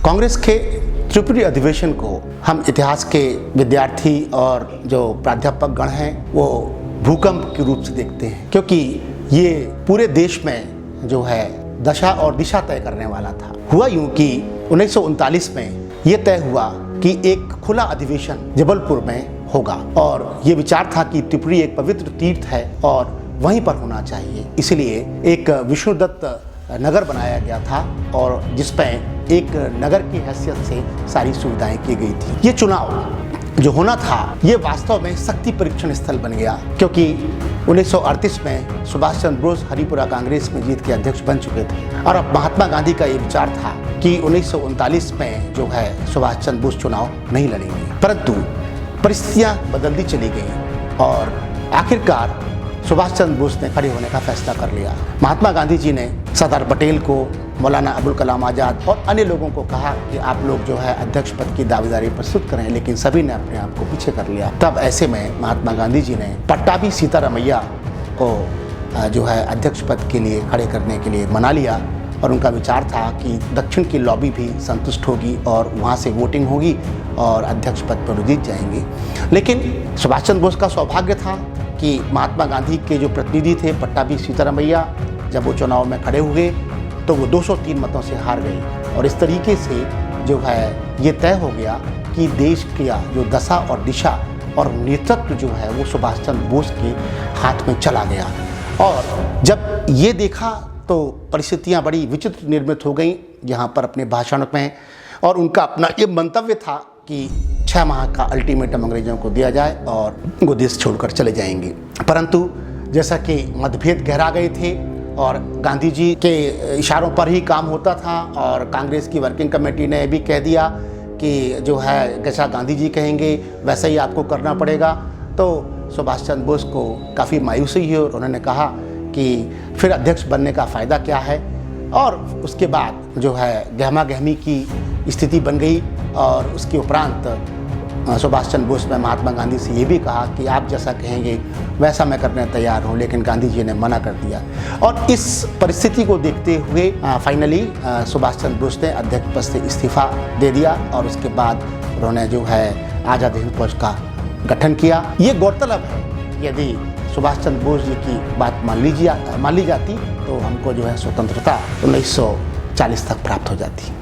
कांग्रेस के त्रिपुरी अधिवेशन को हम इतिहास के विद्यार्थी और जो प्राध्यापक गण हैं वो भूकंप के रूप से देखते हैं, क्योंकि ये पूरे देश में जो है दशा और दिशा तय करने वाला था। हुआ यूं कि 1939 में ये तय हुआ कि एक खुला अधिवेशन जबलपुर में होगा और ये विचार था कि त्रिपुरी एक पवित्र तीर्थ है और वहीं पर होना चाहिए। इसलिए एक विष्णुदत्त नगर बनाया गया था और जिसमें एक नगर की हैसियत से सारी सुविधाएं की गई थी। ये चुनाव जो होना था ये वास्तव में शक्ति परीक्षण स्थल बन गया, क्योंकि 1938 में सुभाष चंद्र बोस हरिपुरा कांग्रेस में जीत के अध्यक्ष बन चुके थे और अब महात्मा गांधी का ये विचार था कि 1939 में जो है सुभाष चंद्र बोस चुनाव नहीं लड़ेंगे। परंतु परिस्थितियां बदलती चली गई और आखिरकार सुभाष चंद्र बोस ने खड़े होने का फैसला कर लिया। महात्मा गांधी जी ने सरदार पटेल को, मौलाना अबुल कलाम आज़ाद और अन्य लोगों को कहा कि आप लोग जो है अध्यक्ष पद की दावेदारी प्रस्तुत करें, लेकिन सभी ने अपने आप को पीछे कर लिया। तब ऐसे में महात्मा गांधी जी ने पट्टाभी सीतारामैया को जो है अध्यक्ष पद के लिए खड़े करने के लिए मना लिया और उनका विचार था कि दक्षिण की लॉबी भी संतुष्ट होगी और वहाँ से वोटिंग होगी और अध्यक्ष पद पर जीत जाएंगे। लेकिन सुभाष चंद्र बोस का सौभाग्य था कि महात्मा गांधी के जो प्रतिनिधि थे पट्टाभी सीतारामैया, जब वो चुनाव में खड़े हुए तो वो 203 मतों से हार गई और इस तरीके से जो है ये तय हो गया कि देश की जो दशा और दिशा और नेतृत्व जो है वो सुभाष चंद्र बोस के हाथ में चला गया। और जब ये देखा तो परिस्थितियाँ बड़ी विचित्र निर्मित हो गई यहाँ पर अपने भाषण में, और उनका अपना ये मंतव्य था कि 6 माह का अल्टीमेटम अंग्रेजों को दिया जाए और वो देश छोड़कर चले जाएंगे। परंतु जैसा कि मतभेद गहरा गए थे और गांधी जी के इशारों पर ही काम होता था और कांग्रेस की वर्किंग कमेटी ने भी कह दिया कि जो है जैसा गांधी जी कहेंगे वैसा ही आपको करना पड़ेगा, तो सुभाष चंद्र बोस को काफ़ी मायूसी हुई और उन्होंने कहा कि फिर अध्यक्ष बनने का फ़ायदा क्या है। और उसके बाद जो है गहमा गहमी की स्थिति बन गई और उसके उपरांत सुभाष चंद्र बोस ने महात्मा गांधी से ये भी कहा कि आप जैसा कहेंगे वैसा मैं करने तैयार हूँ, लेकिन गांधी जी ने मना कर दिया। और इस परिस्थिति को देखते हुए फाइनली सुभाष चंद्र बोस ने अध्यक्ष पद से इस्तीफा दे दिया और उसके बाद उन्होंने जो है आज़ाद हिंद फौज का गठन किया। ये गौरतलब है, यदि सुभाष चंद्र बोस जी की बात मान ली जाती तो हमको जो है स्वतंत्रता 1940 तक प्राप्त हो जाती।